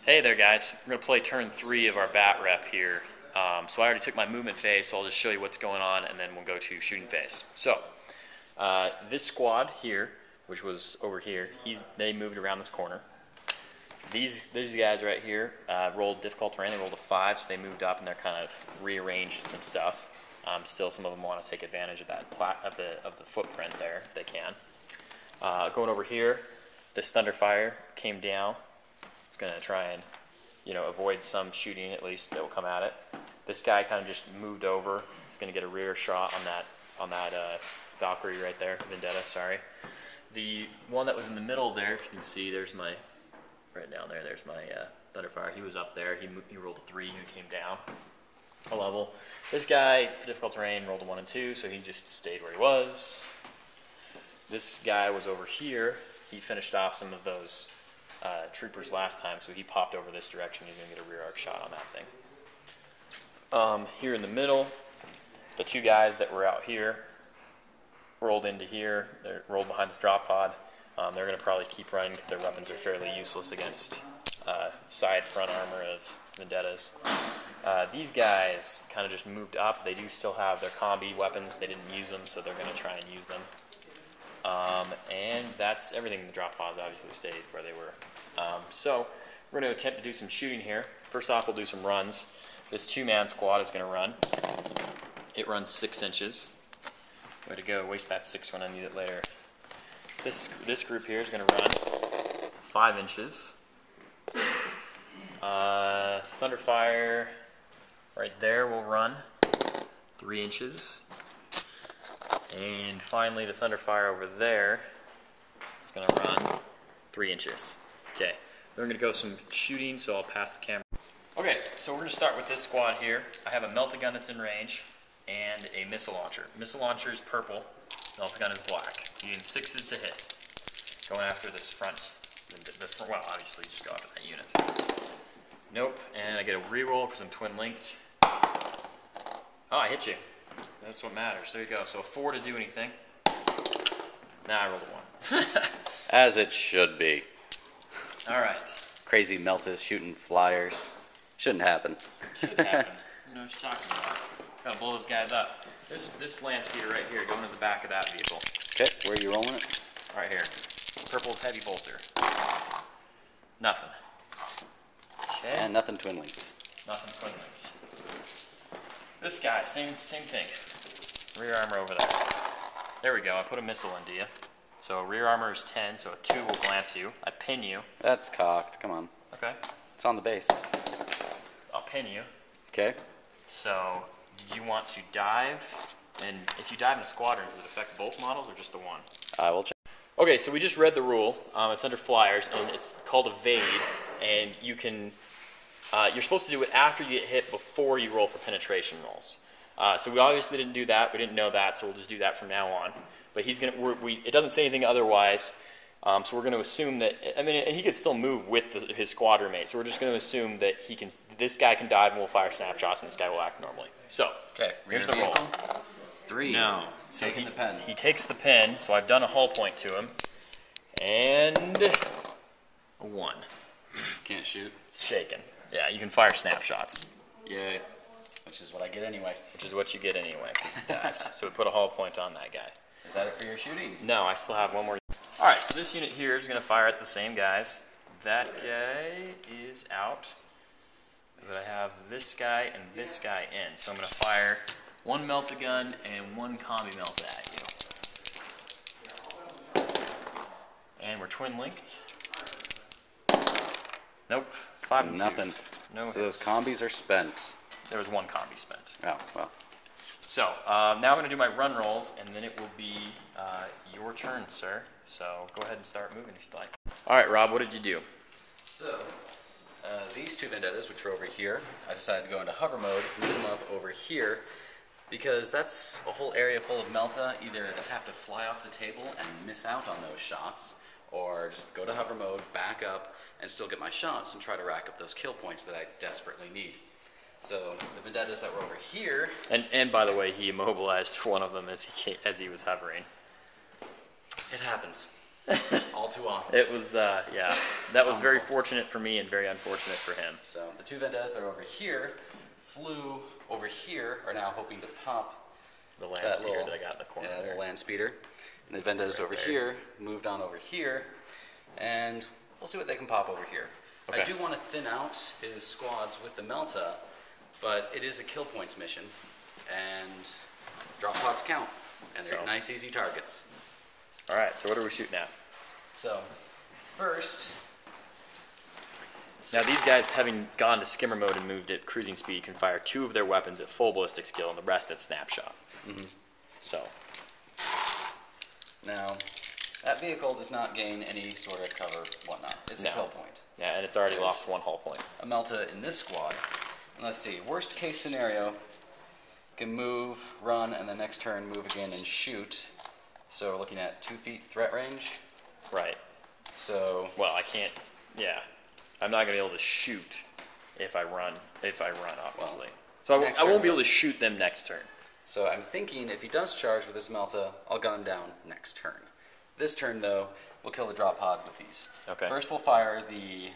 Hey there guys, we're going to play turn 3 of our bat rep here. So I already took my movement phase, so I'll just show you what's going on and then we'll go to shooting phase. So, this squad here, which was over here, they moved around this corner. These guys right here rolled difficult terrain, they rolled a 5, so they moved up and they're kind of rearranged some stuff. Still some of them want to take advantage of that of the footprint there if they can. Going over here, this Thunderfire came down. It's going to try and, avoid some shooting at least that will come at it. This guy kind of just moved over. He's going to get a rear shot on that Valkyrie right there, Vendetta, sorry. The one that was in the middle there, if you can see, there's my, right down there, there's my Thunderfire. He was up there. He rolled a 3 and came down a level. This guy, for difficult terrain, rolled a 1 and 2, so he just stayed where he was. This guy was over here. He finished off some of those troopers last time, so he popped over this direction. He's going to get a rear arc shot on that thing. Here in the middle, the two guys that were out here rolled into here. They're rolled behind this drop pod. They're going to probably keep running because their weapons are fairly useless against side front armor of Vendettas. These guys kind of just moved up. They do still have their combi weapons. They didn't use them, so they're going to try and use them. And that's everything. The drop pods obviously stayed where they were. So we're going to attempt to do some shooting here. First off, we'll do some runs. This 2-man squad is going to run. It runs 6 inches. Way to go, waste that 6 when I need it later. This group here is going to run 5 inches. Thunderfire right there will run 3 inches. And finally, the Thunderfire over there is going to run 3 inches. Okay, we're going to go some shooting, so I'll pass the camera. Okay, so we're going to start with this squad here. I have a melt-a-gun that's in range and a missile launcher. Missile launcher is purple, melt-a-gun is black. You need 6s to hit. Going after this front, well, obviously just go after that unit. Nope, and I get a reroll because I'm twin-linked. Oh, I hit you. That's what matters. There you go. So a 4 to do anything. Nah, I rolled a 1. As it should be. Alright. Crazy Meltas shooting flyers. Shouldn't happen. Shouldn't happen. You know what you're talking about. Gotta blow those guys up. This land speeder right here, going to the back of that vehicle. Okay, where are you rolling it? Right here. Purple's heavy bolter. Nothing. Okay. And nothing twin linked. Nothing twin linked. This guy, same thing. Rear armor over there. There we go. I put a missile into you. So rear armor is 10, so a 2 will glance you. I pin you. That's cocked. Come on. Okay. It's on the base. I'll pin you. Okay. So, did you want to dive? And if you dive in a squadron, does it affect both models or just the one? I will check. Okay, so we just read the rule. It's under flyers, and it's called evade. And you can, you're supposed to do it after you get hit, before you roll for penetration rolls. So we obviously didn't do that. We didn't know that, so we'll just do that from now on. But he's gonna. It doesn't say anything otherwise. So we're going to assume that. I mean, and he could still move with his squadron mate. So we're just going to assume that he can. This guy can dive, and we'll fire snapshots, and this guy will act normally. So here's the roll. 3. No. So Taking the pen. He takes the pen. So I've done a hull point to him, and a 1. Can't shoot. It's shaken. Yeah, you can fire snapshots. Yay. Which is what I get anyway. Which is what you get anyway. So we put a hull point on that guy. Is that it for your shooting? No, I still have one more. Alright, so this unit here is going to fire at the same guys. That guy is out. But I have this guy and this guy in. So I'm going to fire 1 melt-a-gun and 1 combi melt at you. And we're twin-linked. Nope. 5 and 2. Nothing. No so hits. those combis are spent. There was 1 combi spent. Oh, well. So, now I'm going to do my run rolls, and then it will be your turn, sir. So, go ahead and start moving if you'd like. Alright, Rob, what did you do? So, these 2 Vendettas, which are over here, I decided to go into hover mode, move them up over here, because that's a whole area full of Melta, either that have to fly off the table and miss out on those shots, or just go to hover mode, back up, and still get my shots and try to rack up those kill points that I desperately need. So the Vendettas that were over here... And by the way, he immobilized one of them as he was hovering. It happens. all too often. It was, yeah, that was very fortunate for me and very unfortunate for him. So the two vendettas that are over here flew over here, are now hoping to pop The land speeder that I got in the corner yeah, there. little land speeder. And the vendettas over here moved on over here, and we'll see what they can pop over here. Okay. I do want to thin out his squads with the Melta, but it is a kill points mission, and drop pods count, and they're nice, easy targets. All right, so what are we shooting at? So, first... Now these guys, having gone to skimmer mode and moved at cruising speed, can fire 2 of their weapons at full ballistic skill and the rest at snapshot. So. Now, that vehicle does not gain any sort of cover, whatnot. It's a kill point. Yeah, and it's already lost 1 hull point. A Melta in this squad. And let's see, worst case scenario, can move, run, and the next turn move again and shoot. So we're looking at 2 feet threat range. Right. So. Well, I can't. Yeah, I'm not gonna be able to shoot if I run. Obviously. Well, so I won't be able to shoot them next turn. So I'm thinking if he does charge with his Melta, I'll gun him down next turn. This turn, though, we'll kill the drop pod with these. Okay. First, we'll fire the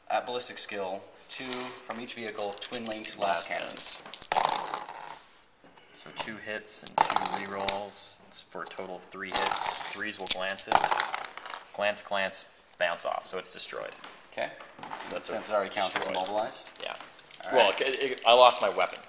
at ballistic skill 2 from each vehicle, twin-linked las cannons. So 2 hits and 2 rerolls. It's for a total of 3 hits. 3s will glance it. Glance, glance, bounce off. So it's destroyed. Okay. That's Since it already counts as immobilized. Yeah. All Well, right. I lost my weapon.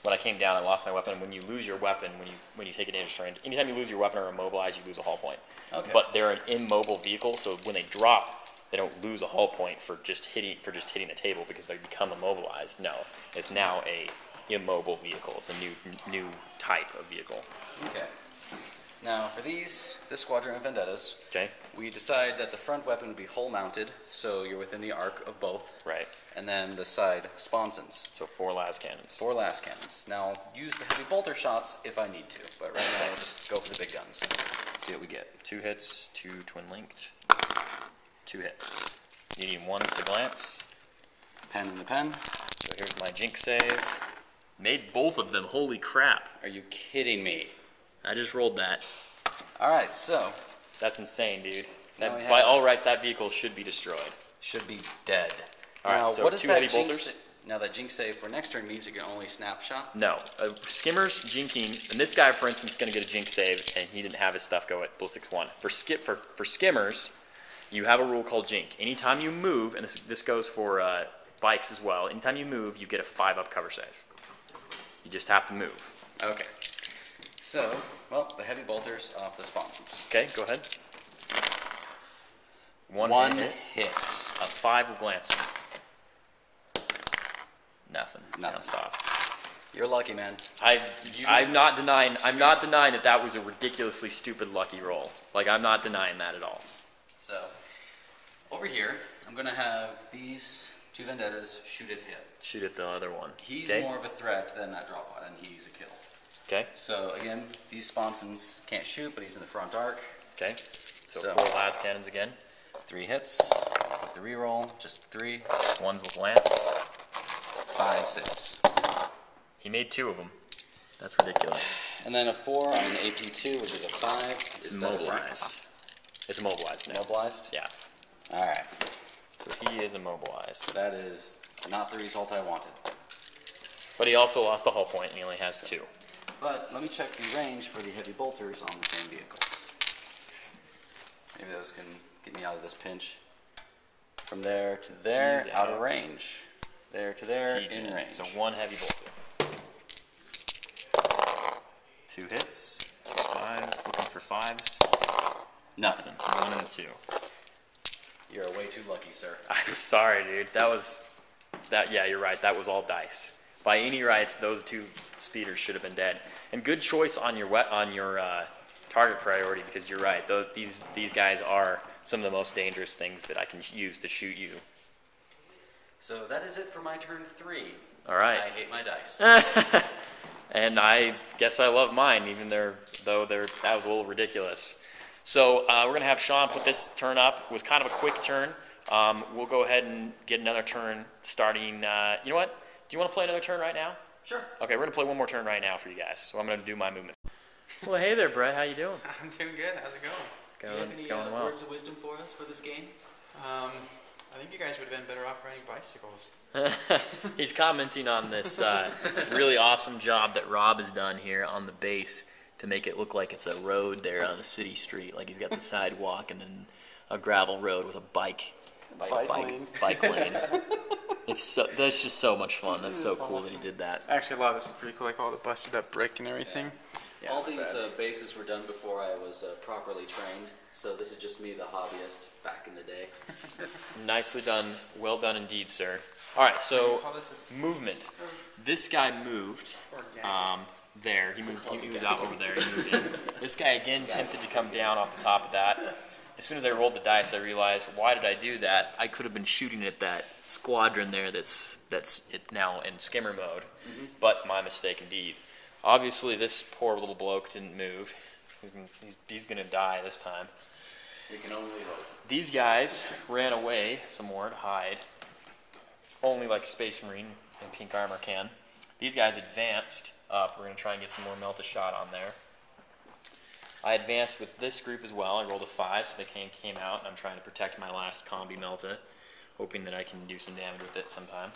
When I came down, I lost my weapon. When you lose your weapon, when you take a dangerous turn, anytime you lose your weapon or immobilize, you lose a hull point. Okay. But they're an immobile vehicle, so when they drop, they don't lose a hull point for just hitting the table because they become immobilized. No, it's now a immobile vehicle. It's a new type of vehicle. Okay. Now, for this squadron of vendettas, Okay. we decide that the front weapon would be hull mounted, so you're within the arc of both. Right. And then the side sponsons. So 4 las cannons. 4 las cannons. Now, I'll use the heavy bolter shots if I need to, but right now we'll just go for the big guns. See what we get. 2 hits, 2 twin linked. 2 hits. You need 1 to glance. Pen in the pen. So here's my jinx save. Made both of them. Holy crap! Are you kidding me? I just rolled that. All right, so That's insane, dude. Now we By have- all rights, that vehicle should be destroyed. should be dead. All right, now, so what does 2 that heavy jinx? bolters? Now that jinx save for next turn means you can only snapshot. No, skimmers jinking, and this guy, for instance, is going to get a jinx save, and he didn't have his stuff go at ballistics 1. For skimmers, you have a rule called jink. Anytime you move, and this goes for bikes as well. Anytime you move, you get a 5-up cover save. You just have to move. Okay. So, well, the heavy bolters off the sponsons. Okay, go ahead. One hit. hit. A 5 will glance. Nothing. Bounced off. You're lucky, man. I'm not denying that was a ridiculously stupid lucky roll. Like, I'm not denying that at all. So, over here, I'm going to have these 2 vendettas shoot at him. Shoot at the other one. He's okay? more of a threat than that drop pod, and he's a kill. Okay. So, again, these sponsons can't shoot, but he's in the front arc. Okay. So So- 4 las cannons again. 3 hits with the reroll, just 3. 1s will glance. 5 saves. He made 2 of them. That's ridiculous. And then a 4 on an AP2, which is a 5. It's Is that a rank? immobilized. It's immobilized now. Immobilized? Yeah. Alright. So he is immobilized. That is not the result I wanted. But he also lost the hull point, and he only has 2. But let me check the range for the heavy bolters on the same vehicles. Maybe those can get me out of this pinch. From there to there, He's out of out. range. There to there, He's in range. So 1 heavy bolter. 2 hits. 2 5s. Looking for 5s. Nothing. 1 and 2. You're way too lucky, sir. I'm sorry, dude. Yeah, you're right. That was all dice. By any rights, those 2 speeders should have been dead. And good choice on your target priority, because you're right. These guys are some of the most dangerous things that I can use to shoot you. So that is it for my turn 3. All right. I hate my dice. And I guess I love mine, even though that was a little ridiculous. So we're going to have Shawn put this turn up. It was kind of a quick turn. We'll go ahead and get another turn starting. You know what? Do you want to play another turn right now? Sure. Okay, we're going to play one more turn right now for you guys. So I'm going to do my movement. Well, hey there, Brett. How you doing? I'm doing good. How's it going? Do you have any going well. words of wisdom for us for this game? I think you guys would have been better off riding bicycles. He's commenting on this really awesome job that Rob has done here on the base to make it look like it's a road there on a city street. Like he's got the sidewalk and then a gravel road with a bike lane. That's just so much fun. That's so cool that he did that. Actually, a lot of this is pretty cool, like all the busted up brick and everything. Yeah. All these bases were done before I was properly trained, so this is just me, the hobbyist, back in the day. Nicely done. Well done indeed, sir. All right, so movement. This guy moved there. He moved out over there. He moved in. This guy, again, tempted to come down off the top of that. As soon as I rolled the dice, I realized, why did I do that? I could have been shooting at that squadron there that's it now in skimmer mode, but my mistake indeed. Obviously, this poor little bloke didn't move. He's going to die this time. We can only hope. These guys ran away some more to hide, only like a Space Marine in pink armor can. These guys advanced up. We're going to try and get some more Melta shot on there. I advanced with this group as well. I rolled a 5, so they came out, and I'm trying to protect my last combi Melta, hoping that I can do some damage with it sometime.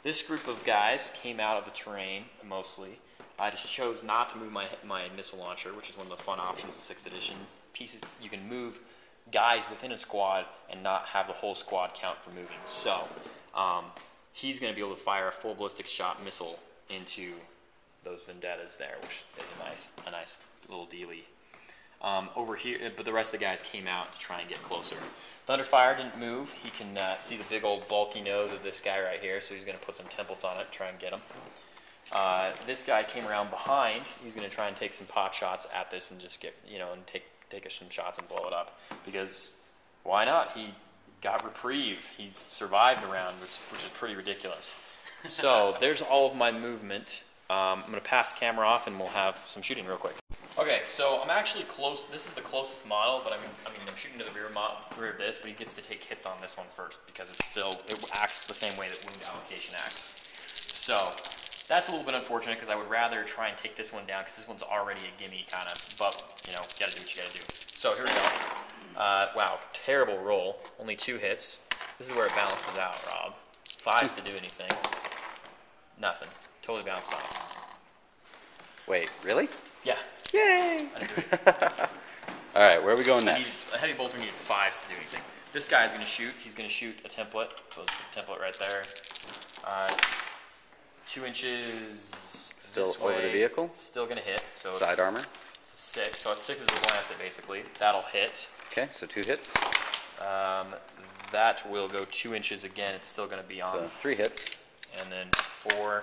This group of guys came out of the terrain, mostly. I just chose not to move my missile launcher, which is one of the fun options of 6th edition. Pieces you can move guys within a squad and not have the whole squad count for moving. So he's going to be able to fire a full ballistic shot missile into those vendettas there, which is a nice little dealie. Over here, but the rest of the guys came out to try and get closer. Thunderfire didn't move. He can see the big old bulky nose of this guy right here, so he's going to put some templates on it, try and get him. This guy came around behind. He's going to try and take some pot shots at this and just get, and take some shots and blow it up. Because why not? He got reprieve. He survived the round, which is pretty ridiculous. So there's all of my movement. I'm going to pass the camera off and we'll have some shooting real quick. Okay, so I'm actually close. This is the closest model, but I'm shooting to the rear of this, but he gets to take hits on this one first because it acts the same way that wound allocation acts. So that's a little bit unfortunate because I would rather try and take this one down because this one's already a gimme kind of, but gotta do what you gotta do. So here we go. Wow, terrible roll. Only 2 hits. This is where it balances out, Rob. 5s to do anything. Nothing. Totally bounced off. Wait, really? Yeah. Yay! I didn't do anything. All right, where are we going next? A heavy bolter needed 5s to do anything. This guy's going to shoot. He's going to shoot a template. So it's a template right there. 2 inches. Still this over way. the vehicle? Still going to hit. So Side armor? It's a 6. So a 6 is a glance it basically. That'll hit. Okay, so 2 hits. That will go 2 inches again. It's still going to be on. So 3 hits. And then 4.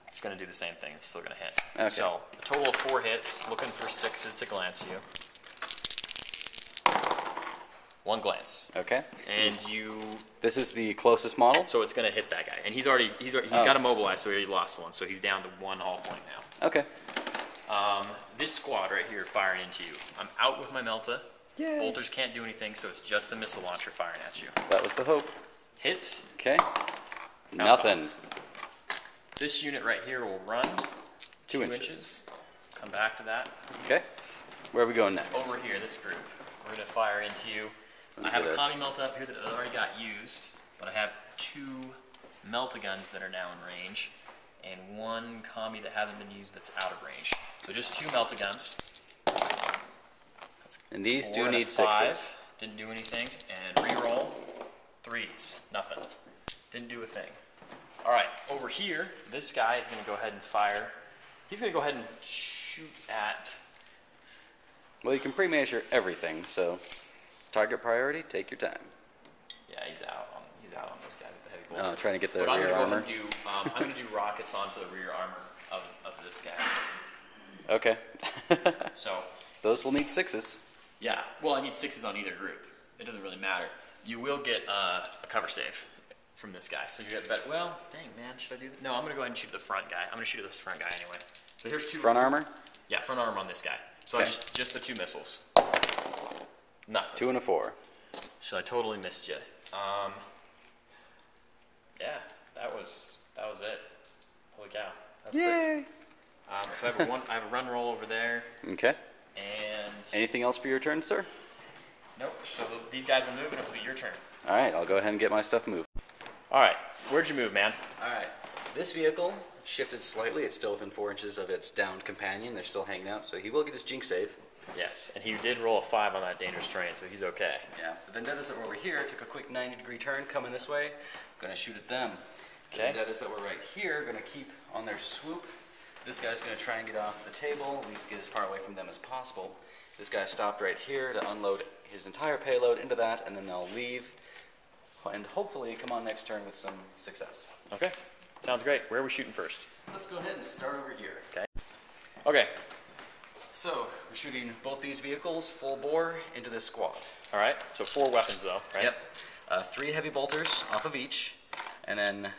It's going to do the same thing. It's still going to hit. Okay. So a total of 4 hits. Looking for 6s to glance you. 1 glance. Okay. And you. This is the closest model? So it's going to hit that guy, and he got immobilized, so he already lost 1. So he's down to 1 hull point now. Okay. This squad right here firing into you. I'm out with my Melta. Yay. Bolters can't do anything, so it's just the missile launcher firing at you. That was the hope. Hits. Okay. Bounce Nothing. off. This unit right here will run 2 2 inches. Come back to that. Okay. Where are we going next? Over here, this group. We're going to fire into you. I have a commie Melta up here that already got used, but I have 2 Melta guns that are now in range, and 1 commie that hasn't been used that's out of range. So just 2 Melta guns. That's And these 4 do and a need 5. 6s. Didn't do anything. And re-roll. 3s. Nothing. Didn't do a thing. All right, over here, this guy is going to go ahead and fire. He's going to go ahead and shoot at. Well, you can pre-measure everything, so target priority, take your time. Yeah, he's out on those guys with the heavy bolter. Oh, trying to get the But I'm rear gonna armor. Go ahead and I'm going to do rockets onto the rear armor of this guy. Okay. So. Those will need 6s. Yeah, well, I need 6s on either group. It doesn't really matter. You will get a cover save from this guy. So you get bet. Well, dang man, should I do that? No, I'm going to go ahead and shoot the front guy. I'm going to shoot at this front guy anyway. So here's 2 Front armor? Yeah, front armor on this guy. So Okay. just the 2 missiles. Nothing. 2 and a 4. So I totally missed you. Yeah, that was it. Holy cow, that was quick. So I have a run roll over there, Okay. And Anything else for your turn, sir? nope. So these guys will move, and it'll be your turn. All right, I'll go ahead and get my stuff moved. All right. Where'd you move, man? All right. This vehicle shifted slightly. It's still within 4 inches of its downed companion. They're still hanging out, so he will get his jinx save. Yes, and he did roll a 5 on that dangerous terrain, so he's okay. Yeah. The vendettas that were over here took a quick 90-degree turn coming this way. Going to shoot at them. Okay. The vendettas that were right here going to keep on their swoop. This guy's going to try and get off the table, at least get as far away from them as possible. This guy stopped right here to unload his entire payload into that, and then they'll leave and hopefully come on next turn with some success. Okay. Sounds great. Where are we shooting first? Let's go ahead and start over here. Okay. Okay. So, we're shooting both these vehicles full bore into this squad. All right. So 4 weapons, though, right? Yep. 3 heavy bolters off of each, and then,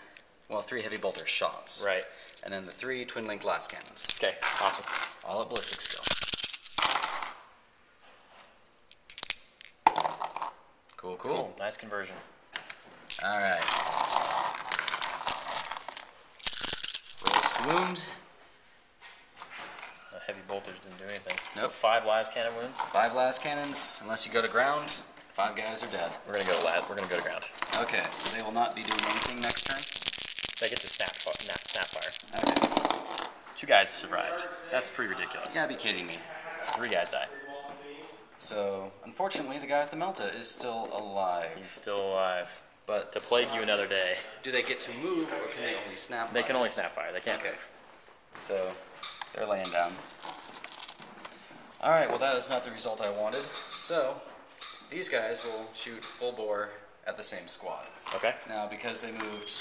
well, 3 heavy bolter shots. Right. And then the 3 twin-link glass cannons. Okay. Awesome. All at ballistic skill. Cool, cool. Nice conversion. All right. Rolls to wound. The heavy bolters didn't do anything. So Nope. 5 las cannon wounds. 5 las cannons. Unless you go to ground, 5 guys are dead. We're gonna go We're gonna go to ground. Okay, so they will not be doing anything next turn. They get to snap fire. Okay. 2 guys survived. That's pretty ridiculous. You gotta be kidding me. 3 guys died. So, unfortunately, the guy with the Melta is still alive. He's still alive. But To plague you another day. do they get to move, or can they only snap? They can only fire? snap fire. They can't Okay. move. So, they're laying down. All right. Well, that is not the result I wanted. So, these guys will shoot full bore at the same squad. Okay. Now, because they moved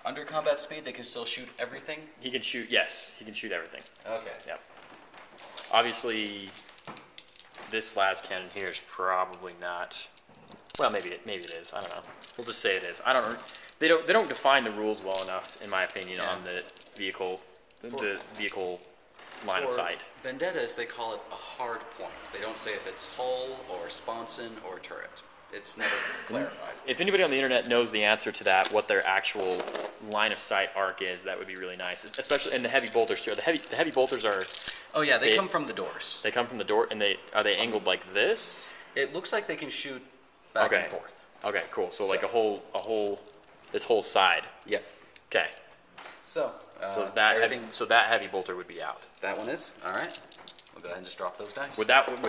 under combat speed, they can still shoot everything. He can shoot. Yes, he can shoot everything. Okay. Yep. Obviously, this last cannon here is probably not. Well, maybe it is. I don't know. We'll just say it is. I don't know. They don't define the rules well enough, in my opinion, Yeah. on the vehicle line of For sight. vendettas, they call it a hard point. They don't say if it's hull or sponson or turret. It's never clarified. If anybody on the internet knows the answer to that, what their actual line of sight arc is, that would be really nice. Especially in the heavy bolters too. The heavy bolters are. Oh yeah, they They- come from the doors. They come from the door, and are they angled like this? It looks like they can shoot back Okay. and forth. Okay, cool. So like So- this whole side. Yep. Okay. So, So that everything. heavy bolter would be out. That one is all right. We'll go ahead and just drop those dice. Would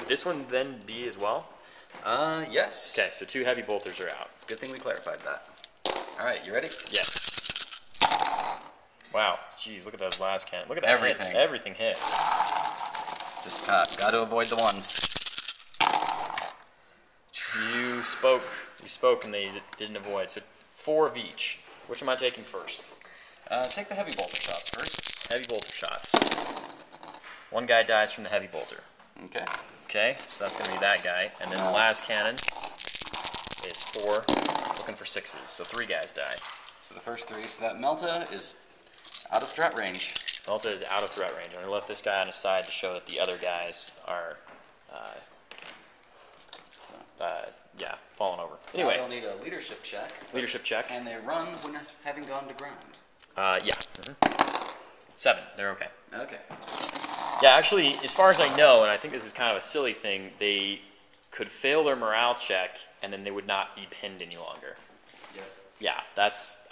this one then be as well? Yes. Okay, so 2 heavy bolters are out. It's a good thing we clarified that. All right, you ready? Yes. Wow. Jeez, look at those last cannons. Look at that. Everything. Hits. Everything hit. Just got to avoid the ones. You spoke, and they didn't avoid. So 4 of each. Which am I taking first? Take the heavy bolter shots first. Heavy bolter shots. 1 guy dies from the heavy bolter. Okay. Okay, so that's going to be that guy. And then the last cannon is 4, looking for 6s. So 3 guys die. So the first 3. So that Melta is out of threat range. Delta is out of threat range. And I left this guy on his side to show that the other guys are, falling over. Now Anyway, they'll need a leadership check. leadership check. And they run when having gone to ground. Yeah. 7. They're okay. Okay. Yeah, actually, as far as I know, and I think this is kind of a silly thing, they could fail their morale check, and then they would not be pinned any longer. Yep. Yeah,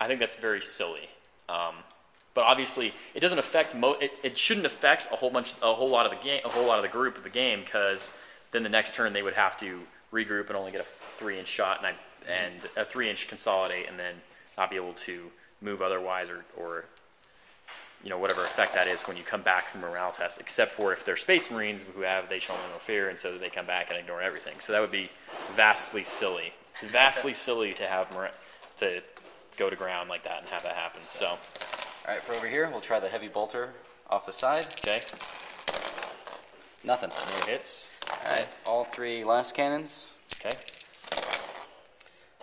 I think that's very silly. But obviously, it doesn't affect it shouldn't affect a whole lot of the group of the game, because then the next turn they would have to regroup and only get a 3-inch shot and a 3-inch consolidate, and then not be able to move otherwise, or whatever effect that is when you come back from a morale test, except for if they're Space Marines they show no fear, and so they come back and ignore everything. So that would be vastly silly. It's vastly silly to go to ground like that and have that happen. So, All right, for over here, we'll try the heavy bolter off the side. okay, Nothing. no hits. All right, all 3 last cannons. Okay,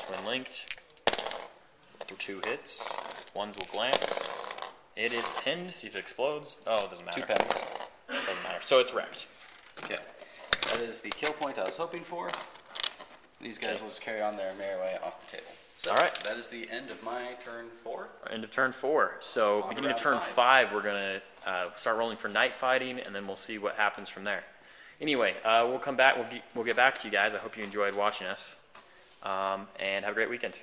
twin linked. Through 2 hits. Ones will glance. It is pinned. See if it explodes. Oh, it doesn't matter. 2 pens. Doesn't matter. So it's wrecked. Okay. That is the kill point I was hoping for. These guys will just carry on their merry way off the table. So, All right. that is the end of my turn 4. End of turn 4. So On to beginning of round turn 5. 5, we're gonna start rolling for night fighting, and then we'll see what happens from there. Anyway, we'll come back. We'll get back to you guys. I hope you enjoyed watching us, and have a great weekend.